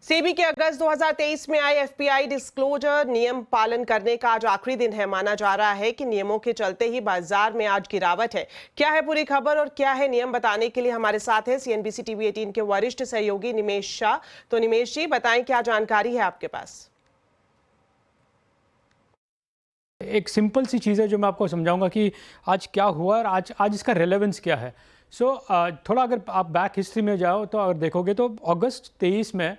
सेबी के अगस्त 2023 में आए एफपीआई डिस्क्लोजर नियम पालन करने का आज आखिरी दिन है। माना जा रहा है कि नियमों के चलते ही बाजार में आज गिरावट है। क्या है पूरी खबर और क्या है नियम, बताने के लिए हमारे साथ है सीएनबीसी टीवी 18 के वरिष्ठ सहयोगी निमेश शाह। तो निमेश जी, बताएं क्या जानकारी है आपके पास। एक सिंपल सी चीज़ है जो मैं आपको समझाऊंगा कि आज क्या हुआ और आज इसका रेलेवेंस क्या है। थोड़ा अगर आप बैक हिस्ट्री में जाओ तो अगर देखोगे तो अगस्त 23 में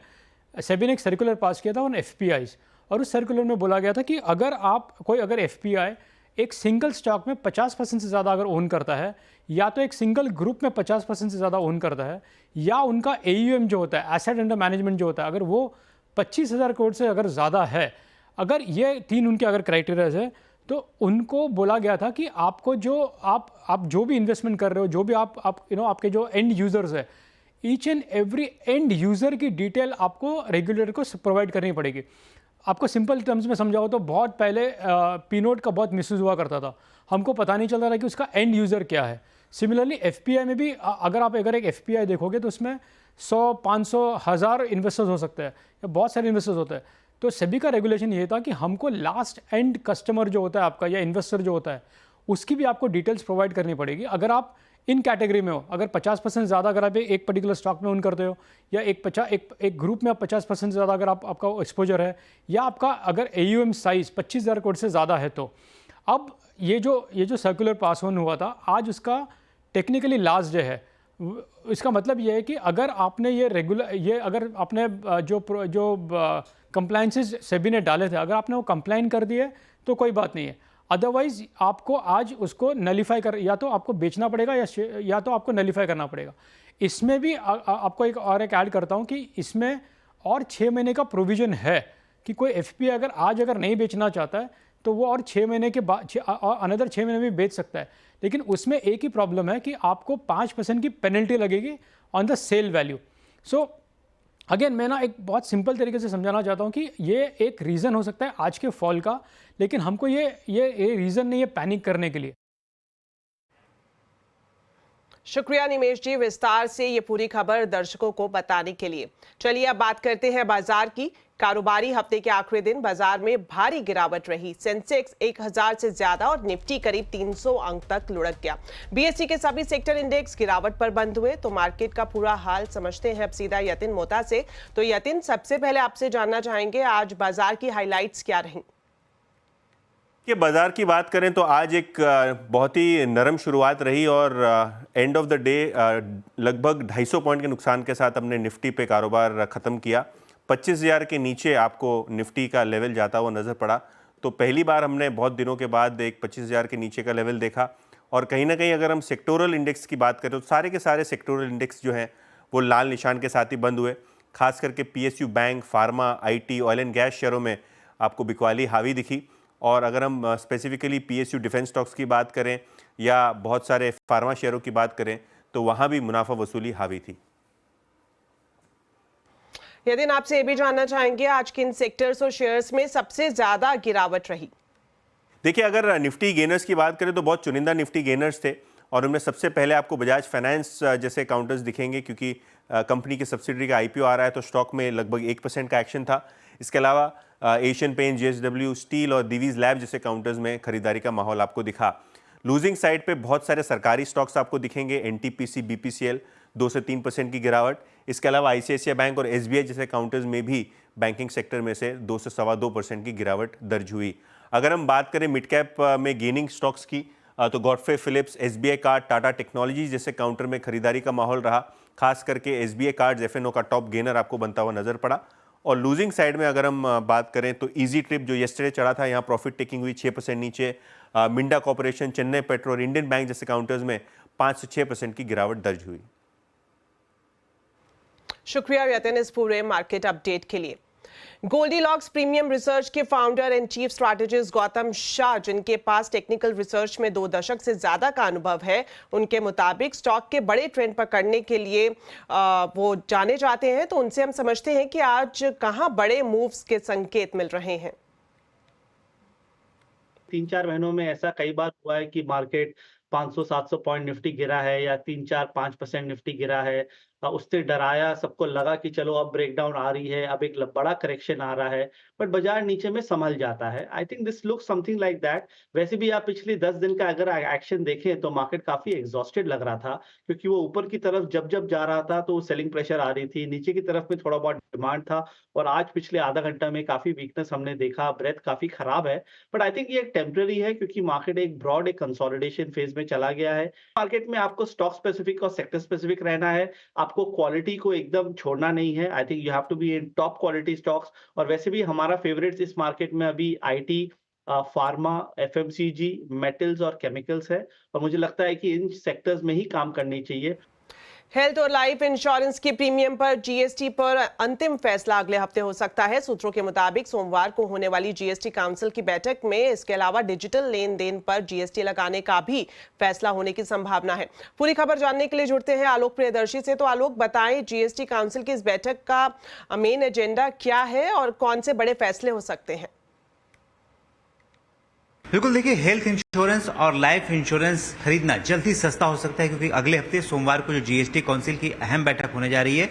सेबी ने एक सर्कुलर पास किया था ऑन एफपीआईज, और उस सर्कुलर में बोला गया था कि अगर एफपीआई एक सिंगल स्टॉक में 50% से ज़्यादा अगर ओन करता है, या तो एक सिंगल ग्रुप में 50% से ज़्यादा ओन करता है, या उनका एयूएम जो होता है, एसेट अंडर मैनेजमेंट जो होता है, अगर वो 25,000 करोड़ से अगर ज़्यादा है, अगर ये तीन उनके अगर क्राइटेरियाज है, तो उनको बोला गया था कि आपको जो आप जो भी इन्वेस्टमेंट कर रहे हो, जो भी आप आपके जो एंड यूजर्स है, each and every and user की डिटेल आपको रेगुलेटर को प्रोवाइड करनी पड़ेगी। आपको सिंपल टर्म्स में समझाओ तो बहुत पहले पी नोट का बहुत मिसयूज हुआ करता था, हमको पता नहीं चलता था कि उसका एंड यूजर क्या है। सिमिलरली एफपीआई में भी अगर एक एफपीआई देखोगे तो उसमें 100, 500, 1000 इन्वेस्टर्स हो सकते हैं, या बहुत सारे इन्वेस्टर्स होते हैं। तो सेबी का रेगुलेशन ये था कि हमको लास्ट एंड कस्टमर जो होता है आपका, या इन्वेस्टर जो होता है, उसकी भी आपको डिटेल्स प्रोवाइड करनी पड़ेगी। अगर आप इन कैटेगरी में हो, अगर 50% ज़्यादा अगर आप एक पर्टिकुलर स्टॉक में ओन करते हो, या एक ग्रुप में आप 50% से ज़्यादा अगर आपका एक्सपोजर है, या आपका अगर एयूएम साइज 25,000 करोड़ से ज़्यादा है, तो अब ये जो सर्कुलर पास ऑन हुआ था, आज उसका टेक्निकली लास्ट डे है। इसका मतलब ये है कि अगर आपने अगर आपने जो कंप्लाइंसेस सेबी ने डाले थे, अगर आपने वो कंप्लाइन कर दिए तो कोई बात नहीं है। अदरवाइज आपको आज उसको नलीफाई कर, या तो आपको बेचना पड़ेगा, या तो आपको नलीफाई करना पड़ेगा। इसमें भी आपको एक ऐड करता हूँ कि इसमें और 6 महीने का प्रोविज़न है कि कोई एफपीआई अगर नहीं बेचना चाहता है तो वो और 6 महीने के बाद अनदर 6 महीने में बेच सकता है। लेकिन उसमें एक ही प्रॉब्लम है कि आपको 5% की पेनल्टी लगेगी on the sale value. Again मैं एक बहुत सिंपल तरीके से समझाना चाहता हूँ कि ये एक रीज़न हो सकता है आज के फॉल का, लेकिन हमको ये रीज़न नहीं है पैनिक करने के लिए। शुक्रिया निमेश जी, विस्तार से ये पूरी खबर दर्शकों को बताने के लिए। चलिए अब बात करते हैं बाजार की। कारोबारी हफ्ते के आखिरी दिन बाजार में भारी गिरावट रही। सेंसेक्स 1000 से ज्यादा और निफ्टी करीब 300 अंक तक लुढ़क गया। बीएसई के सभी सेक्टर इंडेक्स गिरावट पर बंद हुए। तो मार्केट का पूरा हाल समझते हैं अब सीधा यतिन मोता से। तो यतिन, सबसे पहले आपसे जानना चाहेंगे आज बाजार की हाईलाइट्स क्या रही। कि बाजार की बात करें तो आज एक बहुत ही नरम शुरुआत रही, और एंड ऑफ द डे लगभग 250 पॉइंट के नुकसान के साथ हमने निफ्टी पे कारोबार ख़त्म किया। 25,000 के नीचे आपको निफ्टी का लेवल जाता हुआ नज़र पड़ा। तो पहली बार हमने बहुत दिनों के बाद एक 25,000 के नीचे का लेवल देखा। और कहीं ना कहीं अगर हम सेक्टोरल इंडेक्स की बात करें तो सारे के सारे सेक्टोरल इंडेक्स जो हैं वो लाल निशान के साथ ही बंद हुए। खास करके PSU, bank, pharma, IT, oil and gas शेयरों में आपको बिकवाली हावी दिखी। और अगर हम स्पेसिफिकली पीएसयू डिफेंस स्टॉक्स की बात करें या बहुत सारे फार्मा शेयरों की बात करें तो वहां भी मुनाफा वसूली हावी थी। यदि आपसे ये भी जानना चाहेंगे आज किन सेक्टर्स और शेयर्स में सबसे ज्यादा गिरावट रही। देखिए, अगर निफ्टी गेनर्स की बात करें तो बहुत चुनिंदा निफ्टी गेनर्स थे, और उनमें सबसे पहले आपको बजाज फाइनेंस जैसे काउंटर्स दिखेंगे, क्योंकि कंपनी की सब्सिडरी का आईपीओ आ रहा है, तो स्टॉक में लगभग 1% का एक्शन था। इसके अलावा एशियन पेंट, जेएसडब्ल्यू स्टील और दिवीज लैब जैसे काउंटर्स में खरीदारी का माहौल आपको दिखा। लूजिंग साइड पे बहुत सारे सरकारी स्टॉक्स आपको दिखेंगे, एनटीपीसी, बीपीसीएल 2 से 3% की गिरावट। इसके अलावा आईसीआईसीआई बैंक और एसबीआई जैसे काउंटर्स में भी बैंकिंग सेक्टर में से 2 से 2.25% की गिरावट दर्ज हुई। अगर हम बात करें मिड कैप में गेनिंग स्टॉक्स की तो Godfrey Phillips, SBI card, Tata technology जैसे काउंटर में खरीदारी का माहौल रहा। खास करके एसबीआई कार्ड एफएनओ का टॉप गेनर आपको बनता हुआ नजर पड़ा। और लूजिंग साइड में अगर हम बात करें तो इजी ट्रिप जो येस्टरडे चढ़ा था, यहाँ प्रॉफिट टेकिंग हुई 6% नीचे। मिंडा कॉर्पोरेशन, चेन्नई पेट्रो और इंडियन बैंक जैसे काउंटर्स में 5 से 6% की गिरावट दर्ज हुई। शुक्रिया यतिन इस पूरे मार्केट अपडेट के लिए। गोल्डीलॉक्स प्रीमियम रिसर्च के founder and chief strategist Gautam Shah, जिनके पास टेक्निकल रिसर्च में 2 दशक से ज्यादा का अनुभव है, उनके मुताबिक स्टॉक के बड़े ट्रेंड पकड़ने के लिए वो जाने जाते हैं। तो उनसे हम समझते हैं कि आज कहां बड़े मूव्स के संकेत मिल रहे हैं। 3-4 महीनों में ऐसा कई बार हुआ है कि मार्केट 500-700 पॉइंट निफ्टी गिरा है, या 3-4-5% निफ्टी गिरा है। उससे डराया, सबको लगा कि चलो अब ब्रेकडाउन आ रही है, अब एक बड़ा करेक्शन आ रहा है, बट बाजार नीचे में संभल जाता है। I think this looks something like that. वैसे भी आप पिछले 10 दिन का अगर एक्शन देखें तो मार्केट काफी एग्जॉस्टेड लग रहा था, क्योंकि वो ऊपर की तरफ जब जा रहा था तो सेलिंग प्रेशर आ रही थी, नीचे की तरफ में थोड़ा बहुत डिमांड था, और आज पिछले आधा घंटा में काफी वीकनेस हमने देखा, ब्रेथ काफी खराब है। बट आई थिंक ये एक टेम्पररी है, क्योंकि मार्केट एक ब्रॉड एक कंसोलिडेशन फेज में चला गया है। मार्केट में आपको स्टॉक स्पेसिफिक और सेक्टर स्पेसिफिक रहना है, आपको क्वालिटी को एकदम छोड़ना नहीं है। I think you have to be in top quality stocks. और वैसे भी हमारा फेवरेट्स इस मार्केट में अभी आईटी, फार्मा, एफएमसीजी, मेटल्स और केमिकल्स है, और मुझे लगता है कि इन सेक्टर्स में ही काम करनी चाहिए। हेल्थ और लाइफ इंश्योरेंस की प्रीमियम पर जीएसटी पर अंतिम फैसला अगले हफ्ते हो सकता है। सूत्रों के मुताबिक सोमवार को होने वाली जीएसटी काउंसिल की बैठक में इसके अलावा डिजिटल लेन देन पर जीएसटी लगाने का भी फैसला होने की संभावना है। पूरी खबर जानने के लिए जुड़ते हैं आलोक प्रियदर्शी से। तो आलोक, बताएं जीएसटी काउंसिल की इस बैठक का मेन एजेंडा क्या है और कौन से बड़े फैसले हो सकते हैं? बिल्कुल, देखिए, हेल्थ इंश्योरेंस और लाइफ इंश्योरेंस खरीदना जल्द ही सस्ता हो सकता है, क्योंकि अगले हफ्ते सोमवार को जो जीएसटी काउंसिल की अहम बैठक होने जा रही है